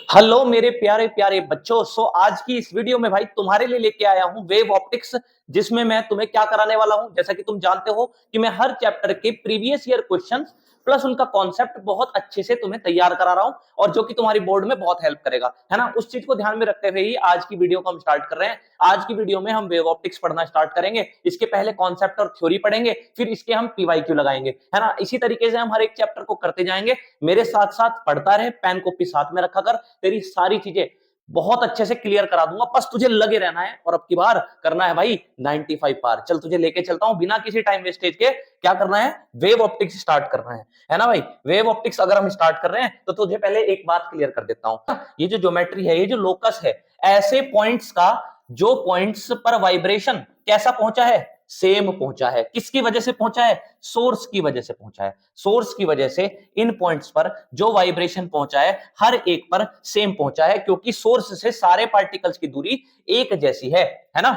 Hello मेरे प्यारे प्यारे बच्चों। आज की इस वीडियो में भाई तुम्हारे लिए लेके आया हूं वेव ऑप्टिक्स, जिसमें मैं तुम्हें क्या कराने वाला हूं। जैसा कि तुम जानते हो कि मैं हर चैप्टर के प्रीवियस ईयर क्वेश्चंस प्लस उनका कॉन्सेप्ट बहुत अच्छे से तुम्हें तैयार करा रहा हूं, और जो कि तुम्हारी बोर्ड में बहुत हेल्प करेगा, है ना। उस चीज को ध्यान में रखते हुए ही आज की वीडियो को हम स्टार्ट कर रहे हैं। आज की वीडियो में हम वेव ऑप्टिक्स पढ़ना स्टार्ट करेंगे। इसके पहले कॉन्सेप्ट और थ्योरी पढ़ेंगे, फिर इसके हम पीवाईक्यू लगाएंगे, है ना। इसी तरीके से हम हर एक चैप्टर को करते जाएंगे। मेरे साथ साथ पढ़ता रहे, पेन कॉपी साथ में रखा कर, तेरी सारी चीजें बहुत अच्छे से क्लियर करा दूंगा। बस तुझे लगे रहना है और अब की बार करना है भाई 95 पार। चल तुझे लेके चलता हूं बिना किसी टाइम वेस्टेज के। क्या करना है? वेव ऑप्टिक्स स्टार्ट करना है ना भाई। वेव ऑप्टिक्स अगर हम स्टार्ट कर रहे हैं तो तुझे पहले एक बात क्लियर कर देता हूं। ये जो ज्योमेट्री है, ये जो लोकस है, ऐसे पॉइंट्स का जो पॉइंट्स पर वाइब्रेशन कैसा पहुंचा है, सेम पहुंचा है। किसकी वजह से पहुंचा है? सोर्स की वजह से पहुंचा है। सोर्स की वजह से इन पॉइंट्स पर जो वाइब्रेशन पहुंचा है हर एक पर सेम पहुंचा है, क्योंकि सोर्स से सारे पार्टिकल्स की दूरी एक जैसी है ना।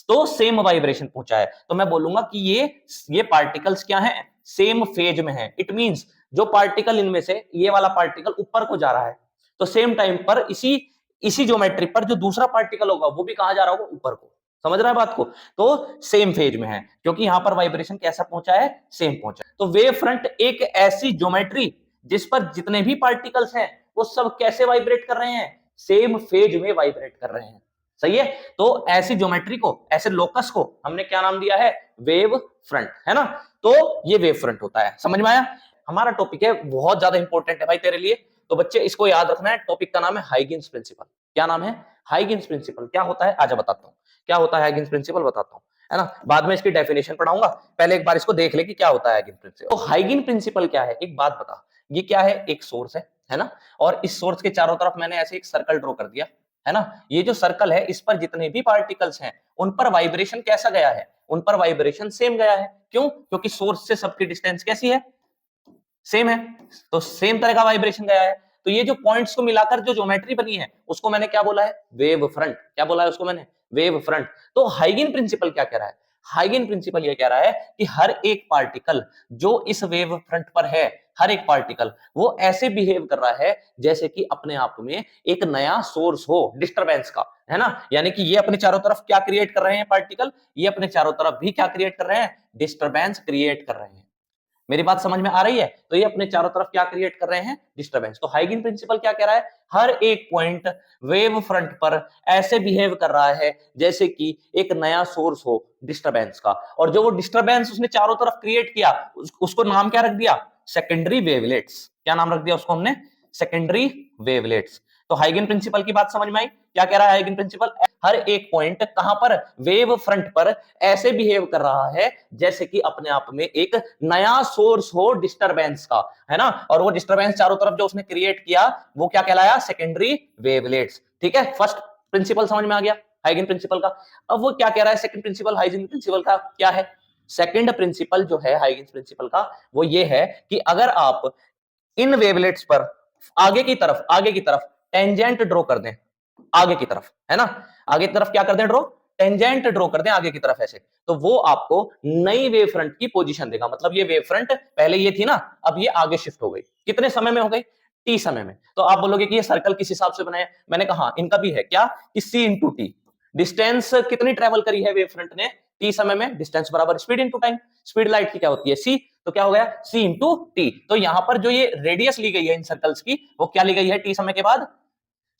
तो सेम वाइब्रेशन पहुंचा है। तो मैं बोलूंगा कि ये पार्टिकल्स क्या है? सेम फेज में है। इट मींस जो पार्टिकल इनमें से ये वाला पार्टिकल ऊपर को जा रहा है, तो सेम टाइम पर इसी इसी ज्योमेट्री पर जो दूसरा पार्टिकल होगा वो भी कहां जा रहा होगा? ऊपर को। समझ रहा है बात को? तो सेम फेज में है, क्योंकि यहां पर वाइब्रेशन कैसा पहुंचा है? सेम पहुंचा है। तो वेव फ्रंट एक ऐसी ज्योमेट्री जिस पर जितने भी पार्टिकल्स हैं वो सब कैसे वाइब्रेट कर रहे हैं? सेम फेज में वाइब्रेट कर रहे हैं। सही है। तो ऐसी ज्योमेट्री को, ऐसे लोकस को हमने क्या नाम दिया है? वेव फ्रंट, है ना। तो ये वेव फ्रंट होता है। समझ में आया? हमारा टॉपिक है बहुत ज्यादा इंपॉर्टेंट है भाई तेरे लिए। तो बच्चे इसको याद रखना है। टॉपिक का नाम है हाइगेन्स प्रिंसिपल। क्या नाम है? हाइगेन्स प्रिंसिपल। क्या होता है आजा बताता हूँ। क्या होता है हाइगेन्स प्रिंसिपल, बताता हूँ, है ना। बाद में इसकी डेफिनेशन पढ़ाऊंगा। पहले एक बार इसको देख ले कि क्या होता है हाइगेन प्रिंसिपल। तो हाइगेन प्रिंसिपल क्या है? एक बात बता, ये क्या है? एक सोर्स है ना। और इस सोर्स के चारों तरफ मैंने ऐसे एक सर्कल ड्रॉ कर दिया, है ना। ये जो सर्कल है, इस पर जितने भी पार्टिकल्स हैं उन पर वाइब्रेशन कैसा गया है? उन पर वाइब्रेशन सेम गया है। क्यों? क्योंकि सोर्स से सबकी डिस्टेंस कैसी है? सेम है। तो सेम तरह का वाइब्रेशन गया है। तो ये जो पॉइंट्स को मिलाकर जो ज्योमेट्री बनी है उसको मैंने क्या बोला है? Wave front. क्या बोला है उसको मैंने? Wave front. तो हाइगेन प्रिंसिपल क्या कह रहा है? हाइगेन प्रिंसिपल ये कह रहा है कि हर एक पार्टिकल जो इस वेव फ्रंट पर है, हर एक पार्टिकल वो ऐसे बिहेव कर रहा है जैसे कि अपने आप में एक नया सोर्स हो डिस्टरबेंस का, है ना। यानी कि ये अपने चारों तरफ क्या क्रिएट कर रहे हैं पार्टिकल? ये अपने चारों तरफ भी क्या क्रिएट कर रहे हैं? डिस्टरबेंस क्रिएट कर रहे हैं। मेरी बात समझ में आ रही है? तो ये अपने चारों तरफ क्या क्रिएट कर रहे हैं? डिस्टरबेंस। तो हाइगेन प्रिंसिपल क्या कह रहा है? हर एक पॉइंट वेव फ्रंट पर ऐसे बिहेव कर रहा है जैसे कि एक नया सोर्स हो डिस्टरबेंस का, और जो वो डिस्टरबेंस उसने चारों तरफ क्रिएट किया उसको नाम क्या रख दिया? Secondary wavelets. क्या नाम रख दिया उसको हमने? Secondary wavelets. तो हाइगेन प्रिंसिपल की बात समझ में आई? क्या कह रहा है हाइगेन प्रिंसिपल? हर एक पॉइंट कहां पर? वेव फ्रंट पर ऐसे बिहेव कर रहा है जैसे कि अपने आप में एक नया सोर्स हो डिस्टरबेंस का, है ना। और वो डिस्टरबेंस चारों तरफ जो उसने क्रिएट किया वो क्या कहलाया? Secondary wavelets. ठीक है। फर्स्ट प्रिंसिपल समझ में आ गया हाइगेन प्रिंसिपल का। अब वो क्या कह रहा है? सेकंड प्रिंसिपल हाइगेन प्रिंसिपल का क्या है? सेकंड प्रिंसिपल जो है हाइगेन प्रिंसिपल का वो ये है कि अगर आप इन वेवलेट्स पर आगे की तरफ टेंजेंट ड्रॉ कर दें, आगे की तरफ, है ना। आगे की तरफ क्या कर दें? ड्रॉ टेंजेंट ड्रॉ कर दें आगे की तरफ ऐसे, तो वो आपको नई वेव फ्रंट की पोजीशन देगा। मतलब ये वेव फ्रंट पहले ये थी ना, अब ये आगे शिफ्ट हो गई। कितने समय में हो गई? टी समय में। तो आप बोलोगे कि ये सर्कल किस हिसाब से बनाया? मैंने कहा इनका भी है क्या कि सी इंटू टी। डिस्टेंस कितनी ट्रेवल करी है वेव फ्रंट ने टी समय में? डिस्टेंस बराबर speed into time. Speed light की क्या होती है? सी। तो क्या हो गया? सी इंटू टी। तो यहां पर जो ये रेडियस ली गई है इन सर्कल्स की, वो क्या ली गई है टी समय के बाद?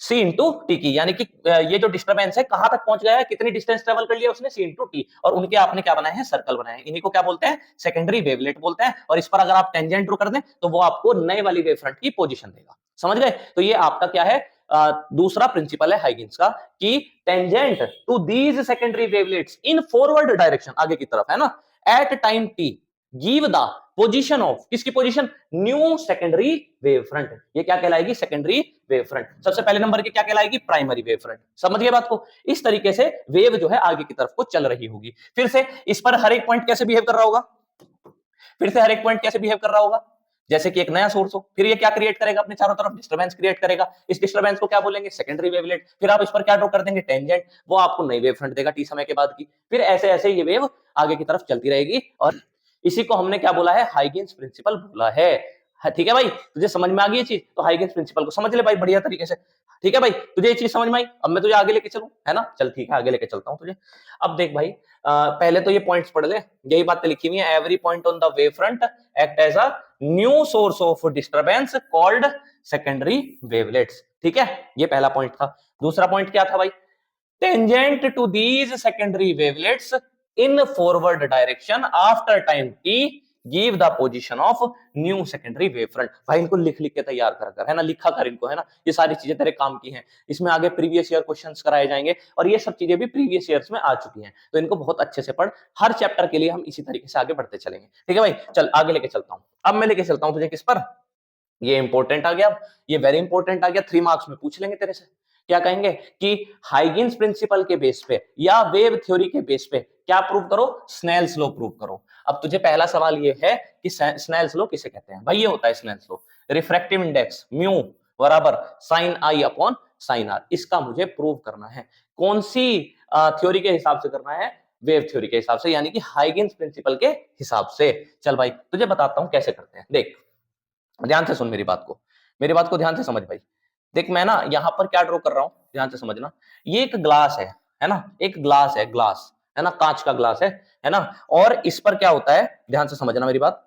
सी इंटू टी की। यानी कि ये जो डिस्टरबेंस है कहां तक पहुंच गया है? कितनी डिस्टेंस ट्रेवल कर लिया उसने? सी इंटू टी। और उनके आपने क्या बनाए हैं? सर्कल बनाए हैं। इन्हीं को क्या बोलते हैं? सेकेंडरी वेवलेट बोलते हैं। और इस पर अगर आप टेंजेंट ड्रॉ कर दें तो वो आपको नए वाली वेव फ्रंट की पोजीशन देगा। समझ गए? तो ये आपका क्या है? दूसरा प्रिंसिपल है हाइगेन्स का कि tangent to these secondary wavelets in forward direction, आगे की तरफ, है ना, at time T give the position of, किसकी position? New secondary wave front. ये क्या कहलाएगी? Secondary wave front. सबसे पहले नंबर की क्या कहलाएगी? Primary wave front. समझ गए बात को? इस तरीके से वेव जो है आगे की तरफ को चल रही होगी। फिर से इस पर हर एक पॉइंट कैसे बिहेव कर रहा होगा? फिर से हर एक पॉइंट कैसे बिहेव कर रहा होगा? जैसे कि एक नया सोर्स हो। फिर ये क्या क्रिएट करेगा? अपने चारों तरफ डिस्टरबेंस क्रिएट करेगा। इस डिस्टरबेंस को क्या बोलेंगे? Secondary wavelet. फिर आप इस पर क्या ड्रॉ कर देंगे? टेंजेंट। वो आपको नई वेव फ्रंट देगा टी समय के बाद की। फिर ऐसे ऐसे ये वेव आगे की तरफ चलती रहेगी, और इसी को हमने क्या बोला है? हाइगेन्स प्रिंसिपल बोला है। ठीक है भाई, तुझे समझ में आ गई ये चीज? तो हाइगेन्स प्रिंसिपल को समझ ले भाई बढ़िया तरीके से। ठीक है भाई, तुझे ये चीज समझ में आई? अब मैं तुझे आगे लेके चलूं, है ना? चल ठीक है, आगे लेके चलता हूं तुझे। अब देख भाई, पहले तो ये पॉइंट्स पढ़ ले, यही बातें लिखी हुई है। Every point on the wave front act as a new source of disturbance called secondary wavelets. ठीक है, ये पहला पॉइंट था। दूसरा पॉइंट क्या था भाई? Tangent to these secondary wavelets in forward direction after time T give the position of new secondary wave front. भाई इनको लिख लिख के तैयार कर, है ना, लिखा कर इनको, है ना। ये सारी चीजें तेरे काम की हैं। इसमें आगे प्रीवियस ईयर क्वेश्चंस कराए जाएंगे और ये सब चीजें भी प्रीवियस ईयर्स में आ चुकी हैं, तो इनको बहुत अच्छे से पढ़। हर चैप्टर के लिए हम इसी तरीके से आगे बढ़ते चलेंगे। ठीक है भाई, चल आगे लेके चलता हूं। अब मैं लेके चलता हूं तुझे किस पर? ये इंपॉर्टेंट आ गया, ये वेरी इंपॉर्टेंट आ गया, 3 मार्क्स में पूछ लेंगे तेरे से। क्या कहेंगे कि हाइगेन्स प्रिंसिपल के बेस पे या वेव थ्योरी के बेस पे क्या प्रूव करो? स्नेल्स लॉ प्रूव करो। अब तुझे पहला सवाल ये है कि स्नेल्स लॉ किसे कहते हैं? भाई ये होता है Snell's law, refractive index mu बराबर sine i upon sine r. इसका मुझे प्रूव करना है। कौन सी थ्योरी के हिसाब से करना है? वेव थ्योरी के हिसाब से, यानी कि हाइगेन्स प्रिंसिपल के हिसाब से। चल भाई तुझे बताता हूं कैसे करते हैं। देख ध्यान से सुन मेरी बात को, मेरी बात को ध्यान से समझ भाई। देख मैं ना यहां पर क्या ड्रॉ कर रहा हूं, ध्यान से समझना। ये एक ग्लास है ना, एक ग्लास है, ग्लास है ना, कांच का ग्लास है ना। और इस पर क्या होता है, ध्यान से समझना मेरी बात।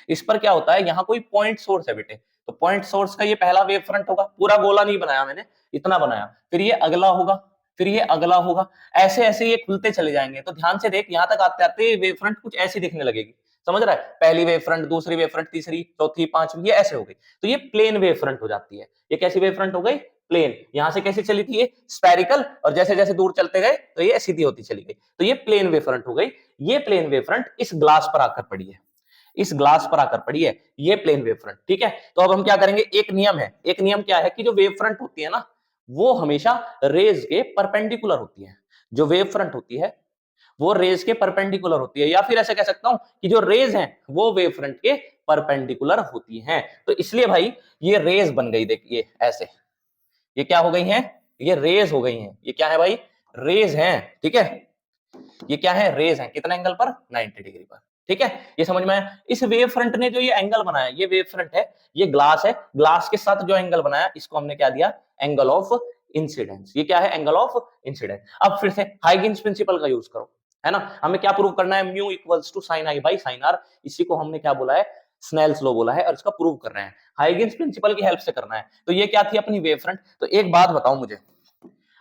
इस पर क्या होता है, यहाँ कोई पॉइंट सोर्स है बेटे, तो पॉइंट सोर्स का ये पहला वेव फ्रंट होगा। पूरा गोला नहीं बनाया मैंने, इतना बनाया। फिर ये अगला होगा, फिर ये अगला होगा, ऐसे ऐसे ये खुलते चले जाएंगे। तो ध्यान से देख, यहां तक आते आते वेव फ्रंट कुछ ऐसी दिखने लगेगी। समझ रहा है? पहली वेव फ्रंट, दूसरी वेव फ्रंट, तीसरी, चौथी, पांचवी, ये ऐसे हो गई। तो ये प्लेन वेव फ्रंट हो जाती है। ये कैसी वेव फ्रंट हो गई? प्लेन। यहां से कैसी चली थी ये? स्फेरिकल। और जैसे जैसे दूर चलते गए तो ये सीधी होती चली गई, तो ये प्लेन वेव फ्रंट हो गई। ये प्लेन वेव फ्रंट इस ग्लास पर आकर पड़ी है, इस ग्लास पर आकर पड़ी है ये प्लेन वेव फ्रंट। ठीक है, तो अब हम क्या करेंगे? एक नियम है, एक नियम क्या है कि जो वेव फ्रंट होती है ना, वो हमेशा रेज के परपेंडिकुलर होती है। जो वेव फ्रंट होती है वो रेज के परपेंडिकुलर होती है, या फिर ऐसे कह सकता हूं कि जो रेज हैं वो वेव फ्रंट के परपेंडिकुलर होती हैं। तो इसलिए भाई ये रेज बन गई, देखिए ऐसे, ये क्या हो गई हैं? ये रेज हो गई हैं। ये क्या है भाई? रेज हैं। ठीक है, ये क्या है? रेज हैं। कितने एंगल पर? 90 डिग्री पर। ठीक है, ये समझ में आया? इस वेव फ्रंट ने जो ये एंगल बनाया, ये वेव फ्रंट है, ये ग्लास है, ग्लास के साथ जो एंगल बनाया इसको हमने क्या दिया? Angle of incidence. ये क्या है? Angle of incidence. अब फिर से हाइगेन्स प्रिंसिपल का यूज करो, है ना। हमें क्या प्रूव करना है? Mu equals to sine i by sine r. इसी को हमने क्या बोला है? स्नेल्स लॉ बोला है, और इसका प्रूव कर रहे हैं। हाइगेन्स प्रिंसिपल की हेल्प से करना है। तो ये क्या थी? अपनी वेव फ्रंट। तो एक बात बताओ मुझे,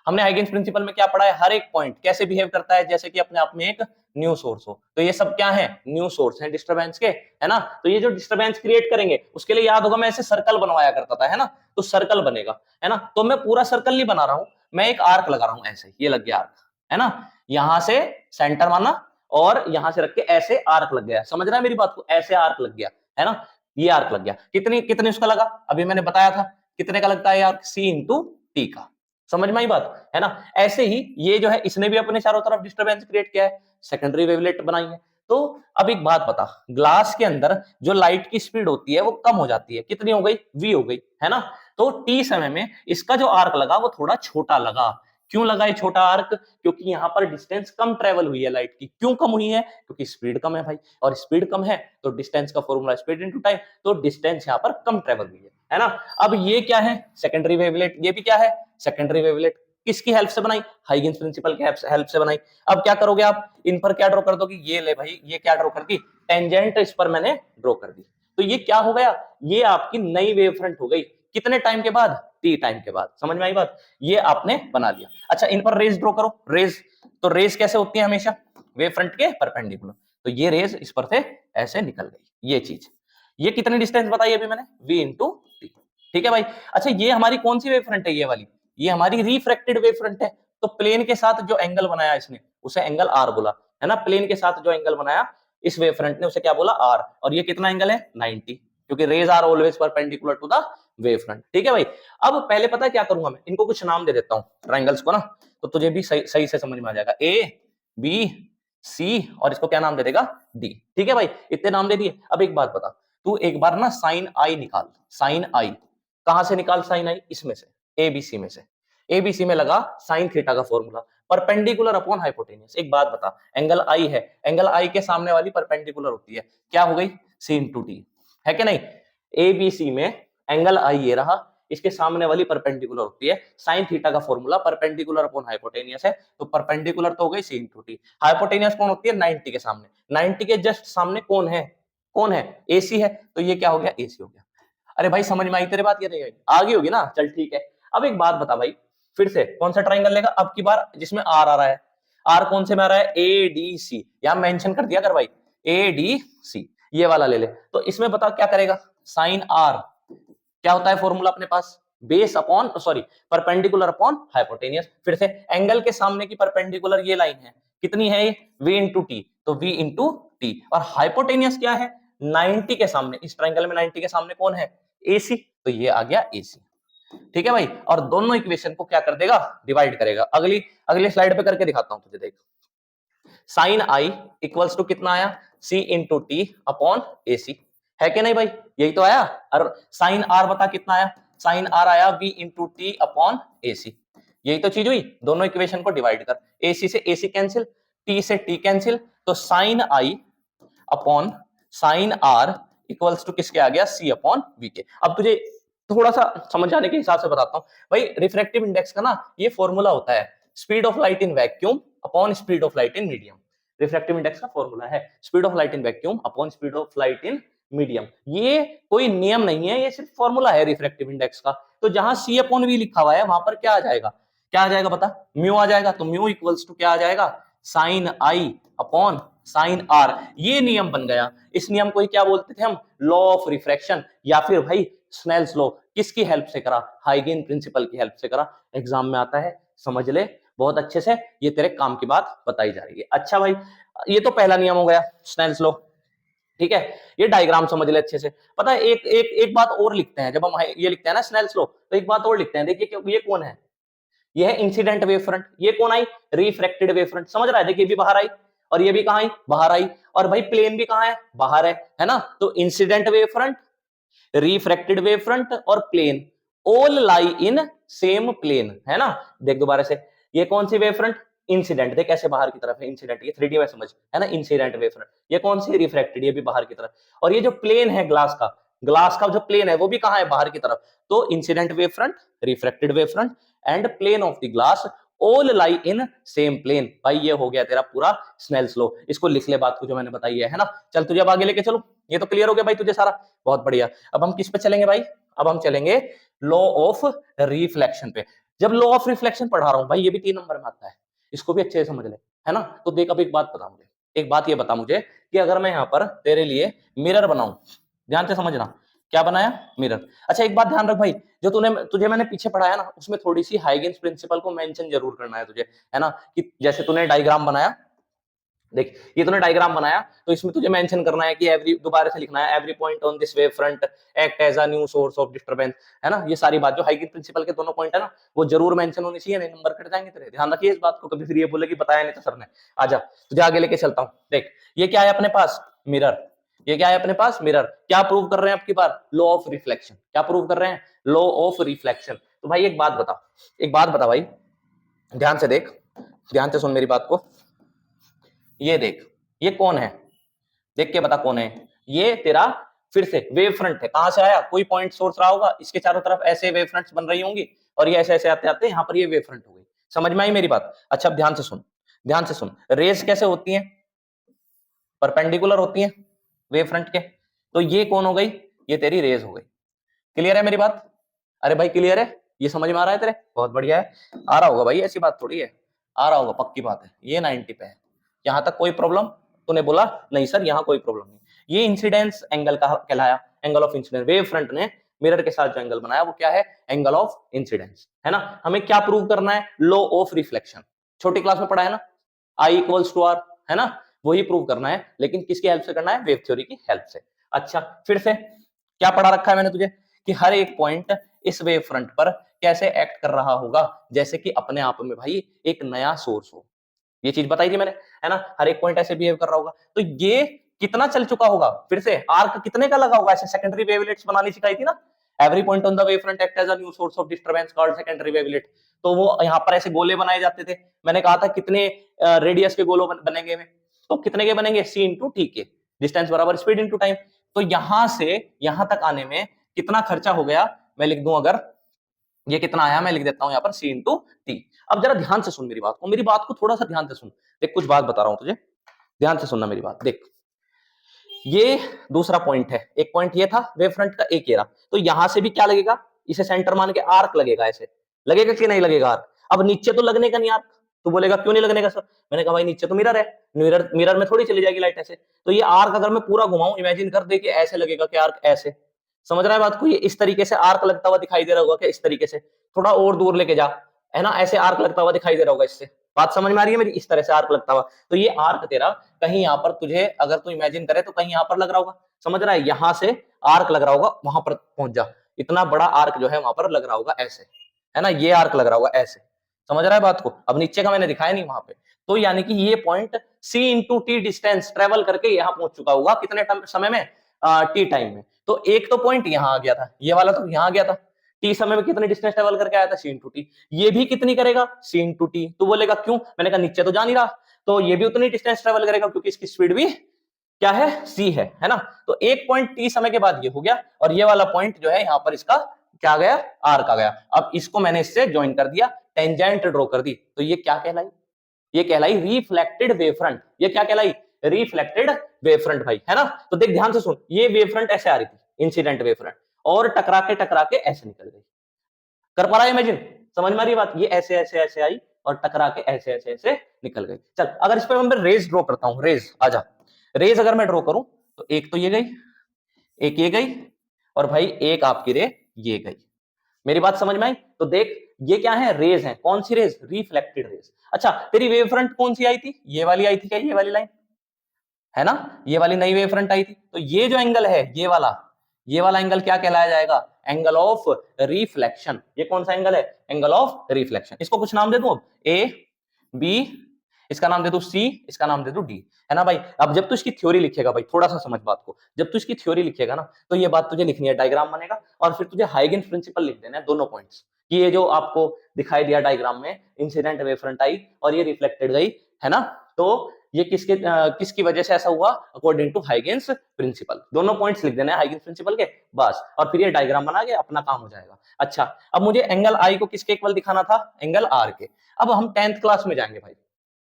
हमने हाइगेन्स प्रिंसिपल में क्या पढ़ा है? हर एक पॉइंट कैसे बिहेव करता है, जैसे कि अपने आप में एक न्यू सोर्स हो। तो ये सब क्या है? न्यू सोर्स है डिस्टरबेंस के, है ना। तो ये जो डिस्टरबेंस क्रिएट करेंगे उसके लिए याद होगा मैं ऐसे सर्कल बनवाया करता था, है ना। तो सर्कल बनेगा, है ना। तो मैं पूरा सर्कल नहीं बना रहा हूं, मैं एक आर्क लगा रहा हूं ऐसे, ये लग गया आर्क, है ना। यहां से सेंटर माना और यहां से रख के ऐसे आर्क लग गया। समझ रहा है मेरी बात को? ऐसे आर्क लग गया, है ना। ये आर्क लग गया। कितनी कितने उसका लगा? अभी मैंने बताया था कितने का लगता है आर्क? सी इंटू टी का। समझ में आई बात, है ना। ऐसे ही ये जो है, इसने भी अपने चारों तरफ डिस्टरबेंस क्रिएट किया है, सेकेंडरी वेवलेट बनाई है। तो अब एक बात बता, ग्लास के अंदर जो लाइट की स्पीड होती है वो कम हो जाती है। कितनी हो गई? v हो गई, है ना। तो t समय में इसका जो आर्क लगा वो थोड़ा छोटा लगा। क्यों लगा ये छोटा आर्क? क्योंकि यहां पर डिस्टेंस कम ट्रेवल हुई है लाइट की। क्यों कम हुई है? क्योंकि स्पीड कम है भाई, और स्पीड कम है तो डिस्टेंस का फॉर्मूला स्पीड इनटू टाइम, तो डिस्टेंस यहां पर कम ट्रेवल हुई है ना। अब ये क्या है? Secondary wavelet. ये भी क्या है? Secondary wavelet. किसकी हेल्प से बनाई? हाइगेन्स प्रिंसिपल की हेल्प से बनाई। अब क्या करोगे आप? इन पर क्या ड्रॉ कर दोगे? ये ले भाई, ये क्या ड्रॉ कर दी? टेंजेंट इस पर मैंने ड्रॉ कर दी। तो ये क्या हो गया? ये आपकी नई वेव फ्रंट हो गई। कितने टाइम के बाद? टी टाइम के बाद। समझ में आई बात? ये आपने बना लिया। अच्छा, इन पर रेज ड्रॉ करो। रेज, तो रेज कैसे होती है? हमेशा वेव फ्रंट के परपेंडिकुलर। तो ये रेज इस पर से ऐसे निकल गई, ये चीज। ये कितनी डिस्टेंस बताई अभी मैंने? v into T. ठीक है भाई। अच्छा, ये हमारी कौन सी वेव फ्रंट है? ये वाली, ये हमारी रिफ्रैक्टेड वेव फ्रंट है। तो प्लेन के साथ जो एंगल बनाया इसने उसे एंगल आर बोला, है ना। प्लेन के साथ जो एंगल बनाया इस वेव फ्रंट ने उसे क्या बोला? आर। और ये कितना एंगल है? 90, क्योंकि rays are always perpendicular to the wave front. ठीक है भाई। अब पहले पता है क्या करूंगा मैं? इनको कुछ नाम दे देता हूं ट्राइंगल्स को ना, तो तुझे भी सही से समझ में आ जाएगा। ए, बी, सी, और इसको क्या नाम दे देगा? डी। ठीक है भाई, इतने नाम दे दिए। अब एक बात बता, तू एक बार ना साइन आई निकाल। साइन आई कहां से निकाल? साइन आई इसमें से, एबीसी में से। एबीसी में लगा साइन थीटा का फॉर्मूला, परपेंडिकुलर अपॉन हाइपोटेन्यूस। एक बात बता, एंगल आई है, एंगल आई के सामने वाली परपेंडिकुलर होती है, क्या हो गई? सी इंटू टी, है कि नहीं। एबीसी में एंगल आई ये रहा, इसके सामने वाली परपेंडिकुलर होती है। साइन थीटा का फॉर्मूला परपेंडिकुलर अपॉन हाइपोटेनियस है, तो परपेंडिकुलर तो हो गई सी इंटू टी। हाइपोटेनियस कौन होती है? 90 के सामने। 90 के जस्ट सामने कौन है? कौन है? एसी है, तो ये क्या हो गया? एसी हो गया। अरे भाई समझ में आई तेरे बात? ये नहीं आगे होगी ना? चल ठीक है। अब एक बात बता भाई, फिर से कौन सा ट्राइंगल लेगा अब की बार जिसमें आर आ रहा है? आर कौन से में आ रहा है? ए डी सी, यहां मेंशन कर दिया कर भाई, ए डी सी, ये वाला ले ले। तो इसमें बता क्या करेगा? साइन आर क्या होता है फॉर्मूला अपने पास? Base upon sorry perpendicular upon hypotenuse. फिर से एंगल के सामने की परपेंडिकुलर ये लाइन है, कितनी है ये? v इंटू टी, तो v इंटू टी। और हाइपोटेनियस क्या है? 90 के सामने, इस ट्राइंगल में 90 के सामने कौन है? AC, तो ये आ गया AC। ठीक है भाई, और दोनों इक्वेशन को क्या कर देगा? डिवाइड करेगा। अगली अगली स्लाइड पे करके दिखाता हूं तुझे, देख। साइन आई इक्वल्स टू कितना आया? C into T upon AC, है कि नहीं भाई? यही तो आया। और साइन आर बता कितना आया? साइन आर आया v into T upon AC, यही तो चीज हुई। दोनों इक्वेशन को डिवाइड कर, AC से AC कैंसिल, T से T कैंसिल, तो sine i upon sine r equals to किसके आ गया? C अपॉन V के। अब तुझे थोड़ा सा समझ आने के हिसाब से बताता हूं भाई, रिफ्रैक्टिव इंडेक्स का ना ये फॉर्मूला होता है speed of light in vacuum upon speed of light in medium. Refractive index का फॉर्मूला है speed of light in vacuum upon speed of light in medium. ये कोई नियम नहीं है, ये सिर्फ फॉर्मूला है रिफ्रैक्टिव इंडेक्स का। तो जहां C अपॉन V लिखा हुआ है वहां पर क्या आ जाएगा? क्या आ जाएगा बता? म्यू आ जाएगा। तो म्यू इक्वल्स टू क्या आ जाएगा? Sine i upon sine r. ये नियम बन गया। इस नियम को ही क्या बोलते थे हम? लॉ ऑफ रिफ्रैक्शन, या फिर भाई स्नेल्स लॉ। किसकी हेल्प से करा? हाइगेन प्रिंसिपल की हेल्प से करा। एग्जाम में आता है, समझ ले बहुत अच्छे से, ये तेरे काम की बात बताई जा रही है। अच्छा भाई, ये तो पहला नियम हो गया स्नेल्स लॉ, ठीक है। ये डायग्राम समझ ले अच्छे से। पता है एक एक एक बात और लिखते हैं, जब हम ये लिखते हैं ना स्नेल्स लॉ, तो एक बात और लिखते हैं। देखिए ये कौन है? ये है इंसिडेंट वेव फ्रंट। ये कौन आई? Refracted wave front. समझ रहा है? देखिए ये भी बाहर आई और ये भी कहां आई? बाहर आई। और भाई प्लेन भी कहां है? बाहर है ना? तो incident wave front, refracted wave front और plane all lie in same plane, है ना? देख दोबारा से, ये कौन सी वेव फ्रंट? इंसिडेंट, देख ऐसे बाहर की तरफ है इंसिडेंट, ये 3D में समझ, है ना? Incident wave front. ये कौन सी? रिफ्रैक्टेड, ये भी बाहर की तरफ। और ये जो प्लेन है ग्लास का जो प्लेन है वो भी कहां है? बाहर की तरफ। तो incident wave front, refracted wave front and plane of the glass all lie in same plane. भाई ये हो गया तेरा पूरा स्नेल्स लॉ। इसको लिख ले बात को जो मैंने बताई है ना? चल तुझे अब आगे लेके चलो। ये तो क्लियर हो गया भाई तुझे सारा, बहुत बढ़िया। अब हम किस पे चलेंगे भाई? अब हम चलेंगे लॉ ऑफ रिफ्लेक्शन पे। जब लॉ ऑफ रिफ्लेक्शन पढ़ा रहा हूं भाई, ये भी 3 नंबर में आता है, इसको भी अच्छे से समझ ले, है ना? तो देख अब एक बात बता मुझे, एक बात ये बता मुझे कि अगर मैं यहाँ पर तेरे लिए मिरर बनाऊं, ध्यान से समझना, क्या बनाया? मिरर। अच्छा एक बात ध्यान रख भाई, जो तुझे मैंने पीछे पढ़ाया ना, उसमें थोड़ी सी हाइगेन्स प्रिंसिपल को मेंशन जरूर करना है तुझे, है ना? कि जैसे तूने डायग्राम बनाया, देख ये तूने डायग्राम बनाया, तो इसमें तुझे मेंशन करना है कि एवरी, दोबारा से लिखना है, every point on this wave front act as a new source of disturbance, है ना? ये सारी बात जो हाइगेन प्रिंसिपल के दोनों पॉइंट है ना, वो जरूर मेंशन होनी चाहिए, नहीं नंबर कट जाएंगे तेरे। ध्यान रखिए इस बात को, कभी फिर ये बोले कि बताया नहीं था सर ने। आजा तुझे आगे लेके चलता हूं। देख ये क्या है अपने पास? मिरर। ये क्या है अपने पास? मिरर। क्या प्रूव कर रहे हैं आपकी बार? Law of reflection. क्या प्रूव कर रहे हैं? Law of reflection. तो भाई एक बात बता, एक बात बता भाई, ध्यान से देख, ध्यान से सुन मेरी बात को। ये देख, ये कौन है? देख के बता कौन है? ये तेरा फिर से वेव फ्रंट है। कहां से आया? कोई पॉइंट सोर्स रहा होगा, इसके चारों तरफ ऐसे वेव फ्रंट्स बन रही होंगी, और ये ऐसे ऐसे आते आते यहाँ पर ये वेव फ्रंट हो गई। समझ में आई मेरी बात? अच्छा अब ध्यान से सुन, ध्यान से सुन। रेज कैसे होती हैं? परपेंडिकुलर होती हैं वेव फ्रंट के। तो ये कौन हो गई? ये तेरी रेज हो गई। क्लियर है मेरी बात? अरे भाई क्लियर है? ये समझ में आ रहा है तेरे? बहुत बढ़िया है, आ रहा होगा भाई, ऐसी बात थोड़ी है, आ रहा होगा, पक्की बात है। ये 90 पे है, यहां तक कोई प्रॉब्लम? तूने बोला नहीं सर यहाँ कोई प्रॉब्लम नहीं। ये इंसिडेंस एंगल का कहलाया, angle of incidence. Wave front ने मिरर के साथ जो एंगल बनाया वो क्या है? एंगल ऑफ इंसिडेंस, है ना? हमें क्या प्रूव करना है? Law of reflection. छोटी क्लास में पढ़ा है ना, आई इक्वल्स टू आर, है ना? वही प्रूव करना है, लेकिन किसकी हेल्प से करना है? वेव थ्योरी की हेल्प से। अच्छा फिर से क्या पढ़ा रखा है मैंने तुझे कि हर एक पॉइंट इस वेव फ्रंट पर कैसे एक्ट कर रहा होगा, जैसे कि अपने आप में भाई एक नया सोर्स हो। ये चीज बताई थी मैंने, है ना? हर एक पॉइंट ऐसे बिहेव कर रहा होगा। तो ये कितना चल चुका होगा? फिर से आर्क कितने का लगा होगा? ऐसे सेकेंडरी वेवलेट्स बनानी सिखाई थी ना, every point on the wave front act as a new source of disturbance called secondary wavelet. तो वो यहाँ पर ऐसे गोले बनाए जाते थे। मैंने कहा था कितने रेडियस के गोले बनेंगे में, तो कितने के बनेंगे? c इंटू टी के, डिस्टेंस बराबर स्पीड इंटू टाइम। तो यहां से यहां तक आने में कितना खर्चा हो गया? मैं लिख दूं अगर ये कितना आया मैं लिख देता हूं यहाँ पर सी इंटू टी। अब जरा ध्यान से सुन मेरी बात को थोड़ा सा ध्यान से सुन। देख कुछ बात बता रहा हूं तुझे, ध्यान से सुनना मेरी बात। देख ये दूसरा पॉइंट है, एक पॉइंट ये था वेव फ्रंट का, एक ये रहा। तो यहां से भी क्या लगेगा, इसे सेंटर मान के आर्क लगेगा, ऐसे लगेगा कि नहीं लगेगा आर्क। अब नीचे तो लगने का नहीं आर्क, तो बोलेगा क्यों नहीं लगने का सर। मैंने कहा भाई नीचे तो मिरर है, मिरर में थोड़ी चली जाएगी लाइट ऐसे। तो ये आर्क अगर मैं पूरा घुमाऊं, इमेजिन कर दे कि ऐसे लगेगा कि आर्क ऐसे, समझ रहा है बात को। ये इस तरीके से आर्क लगता हुआ दिखाई दे रहा होगा क्या, इस तरीके से थोड़ा और दूर लेके जा, है ना, ऐसे आर्क लगता हुआ दिखाई दे रहा होगा। इससे बात समझ में आ रही है मेरी, इस तरह से आर्क लगता हुआ। तो ये आर्क तेरा कहीं यहाँ पर तुझे अगर तू इमेजिन करे तो कहीं यहाँ पर लग रहा होगा, समझ रहा है, यहां से आर्क लग रहा होगा, वहां पर पहुंच जा, इतना बड़ा आर्क जो है वहां पर लग रहा होगा ऐसे, है ना, ये आर्क लग रहा होगा ऐसे, समझ रहा है बात को। अब नीचे का मैंने दिखाया नहीं वहां पे। तो यानी कि ये point C into T distance travel करके यहाँ पहुंच चुका होगा, कितने समय में, टी टाइम में। तो एक तो पॉइंट यहाँ आ गया था, ये वाला तो यहाँ आ गया था, टी समय में कितने डिस्टेंस ट्रेवल करके आया था, सी इंटू टी। ये भी कितनी करेगा, सी इंटू टी। तो बोलेगा क्यों, मैंने कहा नीचे तो जा नहीं रहा, तो ये भी उतनी डिस्टेंस ट्रेवल करेगा क्योंकि इसकी स्पीड भी क्या है, सी है ना। तो एक पॉइंट टी समय के बाद ये हो गया, और ये वाला पॉइंट जो है यहाँ पर इसका क्या आ गया, आर्क आ गया। अब इसको मैंने इससे ज्वाइन कर दिया, टेंजेंट ड्रॉ कर दी, तो ये क्या कहलाई, ये कहलाई रिफ्लेक्टेड वेव फ्रंट। ये क्या कहलाई, रिफ्लेक्टेड वेव फ्रंट भाई, है ना। तो देख ध्यान से सुन, ये वेव फ्रंट ऐसे आ रही थी, इंसिडेंट वेव फ्रंट, और टकरा के ऐसे निकल गई। कर पा रहा है इमेजिन, समझ में आ रही बात, ये ऐसे ऐसे ऐसे आई और टकरा के ऐसे ऐसे ऐसे निकल गई। चल अगर इस पे मैं रेज ड्रॉ करता हूं, रेज आजा, रेज अगर मैं ड्रॉ करूं तो एक तो ये गई, एक ये गई, और भाई एक आपकी रे ये गई। मेरी बात समझ में आई। तो देख ये क्या है, रेज है, कौन सी रेज, रिफ्लेक्टेड रेज। अच्छा तेरी वेव फ्रंट कौन सी आई थी, ये वाली आई थी क्या, ये वाली लाइन, है ना, ये वाली नई वेव फ्रंट आई थी। तो ये जो एंगल है ये वाला एंगल क्या कहलाया जाएगा, एंगल ऑफ रिफ्लेक्शन। ये कौन सा एंगल है, एंगल ऑफ रिफ्लेक्शन। इसको कुछ नाम दे दूं, अब ए बी, इसका नाम दे दूं सी, इसका नाम दे दूं डी, है ना भाई। अब जब तू इसकी थ्योरी लिखेगा भाई, थोड़ा सा समझ बात को, जब तू इसकी थ्योरी लिखेगा ना, तो ये बात तुझे लिखनी है, डायग्राम बनेगा, और फिर तुझे हाइगेंस प्रिंसिपल लिख देना है, दोनों पॉइंट्स, कि ये जो आपको दिखाई दिया डायग्राम में, इंसिडेंट वेव फ्रंट आई और ये रिफ्लेक्टेड गई, है ना। तो ये किसकी वजह से ऐसा हुआ, अकॉर्डिंग टू हाइगेंस प्रिंसिपल। दोनों पॉइंट्स लिख देना है हाइगेंस प्रिंसिपल के, बस, और फिर ये डायग्राम बना के अपना काम हो जाएगा। अच्छा अब मुझे एंगल आई को किसके इक्वल दिखाना था, एंगल आर के। अब हम 10th क्लास में जाएंगे भाई,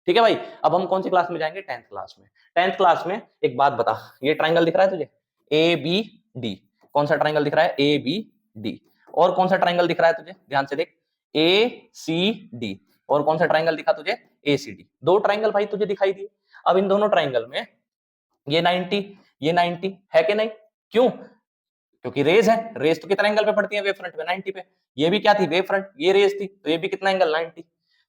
ठीक है भाई। अब हम कौन सी क्लास में जाएंगे, 10th क्लास में। 10th क्लास में एक बात बता, ये ट्राइंगल दिख रहा है तुझे, ए बी डी, कौन सा ट्राइंगल दिख रहा है, ए बी डी। और कौन सा ट्राइंगल दिख रहा है तुझे, ध्यान से देख, ए सी डी। और कौन सा ट्राइंगल दिखा तुझे, ए सी डी। दो ट्राइंगल भाई तुझे दिखाई दिए। अब इन दोनों ट्राइंगल में ये 90 ये 90 है कि नहीं, क्यों, क्योंकि रेज है, रेज तो कितना एंगल पे पड़ती है, वेव फ्रंट पे 90 पे। ये भी क्या थी, वेव फ्रंट, ये रेज थी, तो ये भी कितना एंगल, 90।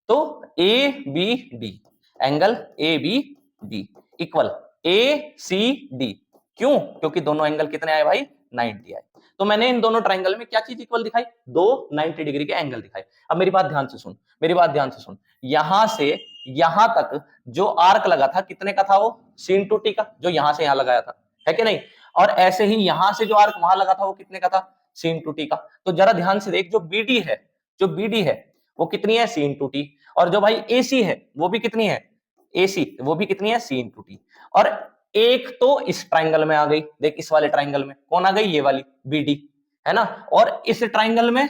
तो A B D, angle A B D equal A C D. क्यों, क्योंकि दोनों एंगल कितने आए भाई, 90 आए। तो मैंने इन दोनों ट्राइंगल में क्या चीज इक्वल दिखाई, दो 90 डिग्री के एंगल दिखाए। अब मेरी बात ध्यान से सुन, मेरी बात ध्यान से सुन, यहां से यहां तक जो आर्क लगा था कितने का था, वो सी इंटू टी का, जो यहां से यहां लगाया था, है कि नहीं। और ऐसे ही यहां से जो आर्क वहां लगा था वो कितने का था, सी इंटू टी का। तो जरा ध्यान से देख, जो बीडी है, जो बीडी है वो कितनी है, सी इंटू टी। और जो भाई एसी है वो भी कितनी है, एसी वो भी कितनी है, सी इंटू टी। और एक तो इस ट्राइंगल में आ गई, देख इस वाले ट्राइंगल में कौन आ गई, ये वाली बीडी, है ना। और इस ट्राइंगल में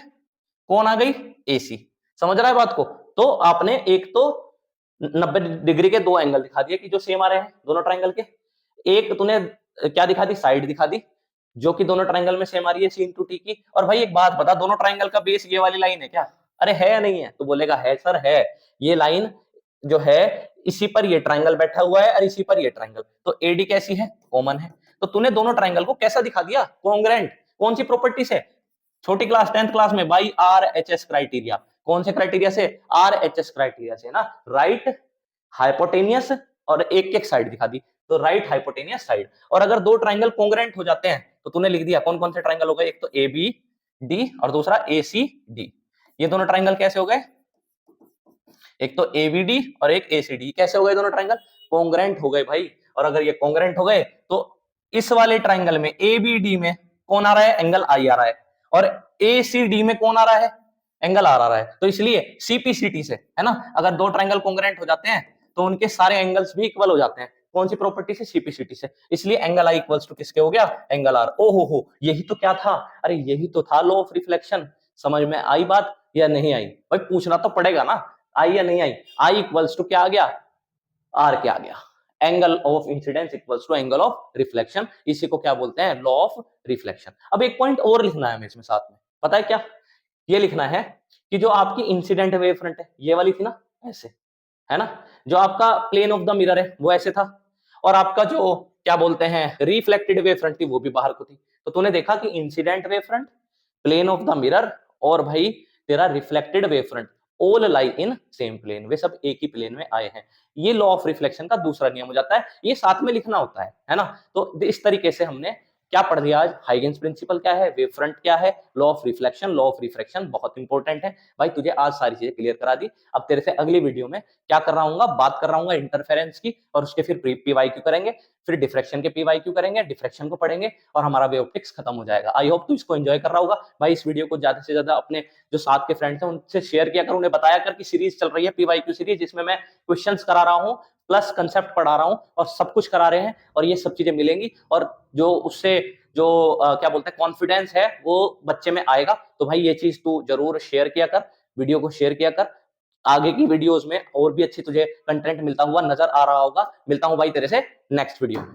कौन आ गई, एसी। समझ रहा है बात को। तो आपने एक तो 90 डिग्री के दो एंगल दिखा दिए कि जो सेम आ रहे हैं दोनों ट्राइंगल के। एक तूने क्या दिखा दी, साइड दिखा दी, जो कि दोनों ट्राइंगल में सेम आ रही है, सी इंटू टी की। और भाई एक बात बता, दोनों ट्राइंगल का बेस ये वाली लाइन है क्या, अरे है या नहीं है, तो बोलेगा है सर है। ये लाइन जो है इसी पर ये ट्राइंगल बैठा हुआ है और इसी पर ये ट्राइंगल, तो एडी कैसी है, कॉमन है। तो तूने दोनों ट्राइंगल को कैसा दिखा दिया, कॉन्ग्रेंट। कौन सी प्रॉपर्टी से, छोटी क्लास 10th क्लास में, by R H S criteria. कौन से क्राइटेरिया से, आर एच एस क्राइटेरिया से ना, राइट हाइपोटेनियस, और एक एक साइड दिखा दी, तो राइट हाइपोटेनियस साइड। और अगर दो ट्राइंगल कॉन्ग्रेंट हो जाते हैं तो तूने लिख दिया कौन कौन से ट्राइंगल हो गए, एक तो ए बी डी और दूसरा ए सी डी। ये दोनों ट्राइंगल कैसे हो गए, एक तो एबीडी और एक एसीडी, कैसे हो गए दोनों ट्राइंगल, कॉन्ग्रेंट हो गए भाई। और अगर ये कॉन्ग्रेंट हो गए तो इस वाले ट्राइंगल में एबीडी में कौन आ रहा है, एंगल आई आ रहा है, और एसीडी में कौन आ रहा है, एंगल आर आ रहा है। तो इसलिए सीपीसीटी से, है ना, अगर दो ट्राइंगल कॉन्ग्रेंट हो जाते हैं तो उनके सारे एंगल्स भी इक्वल हो जाते हैं। कौन सी प्रॉपर्टी से, सीपीसीटी से। इसलिए एंगल आई इक्वल्स टू किसके हो गया, एंगल आर। ओ हो, यही तो क्या था, अरे यही तो था लॉ ऑफ रिफ्लेक्शन। समझ में आई बात या नहीं आई? भाई पूछना तो पड़ेगा ना, आई या नहीं आई? आई इक्वल्स टू क्या आ गया, आर क्या आ गया, angle of incidence equals to angle of reflection, इसी को क्या बोलते हैं, लॉ ऑफ रिफ्लेक्शन। अब एक पॉइंट और लिखना है हमें इसमें साथ में, पता है क्या, ये लिखना है कि जो आपकी इंसिडेंट वेव फ्रंट है ये वाली थी ना, ऐसे है ना, जो आपका प्लेन ऑफ द मिरर है वो ऐसे था, और आपका जो क्या बोलते हैं रिफ्लेक्टेड वेव फ्रंट थी वो भी बाहर को थी। तो तूने देखा कि incident wave front, plane of the mirror, और भाई तेरा reflected wave front, all lie in same plane, वे सब एक ही प्लेन में आए हैं। ये लॉ ऑफ रिफ्लेक्शन का दूसरा नियम हो जाता है, ये साथ में लिखना होता है ना। तो इस तरीके से हमने क्या पढ़ लिया आज, हाइगेन्स प्रिंसिपल क्या है, वेव फ्रंट क्या है, law of reflection, law of refraction बहुत इंपॉर्टेंट है भाई, तुझे आज सारी चीजें क्लियर करा दी। अब तेरे से अगली वीडियो में क्या कर रहा हूँ, बात कर रहा हूँ इंटरफेरेंस की, और उसके फिर पीवाईक्यू करेंगे, फिर डिफ्रैक्शन के पीवाईक्यू करेंगे, डिफ्रैक्शन को पढ़ेंगे, और हमारा वे ऑप्टिक्स खत्म हो जाएगा। आई होप तू इसको एंजॉय कर रहा होगा भाई। इस वीडियो को ज्यादा से ज्यादा अपने जो साथ के फ्रेंड्स हैं उनसे शेयर किया कर, उन्हें बताया कर कि सीरीज चल रही है पीवाईक्यू सीरीज, जिसमें मैं क्वेश्चंस करा रहा हूँ प्लस कंसेप्ट पढ़ा रहा हूँ, और सब कुछ करा रहे हैं, और ये सब चीजें मिलेंगी, और जो उससे जो क्या बोलते हैं कॉन्फिडेंस है वो बच्चे में आएगा। तो भाई ये चीज तू जरूर शेयर किया कर, वीडियो को शेयर किया कर। आगे की वीडियोस में और भी अच्छी तुझे कंटेंट मिलता हुआ नजर आ रहा होगा। मिलता हूं भाई तेरे से नेक्स्ट वीडियो में।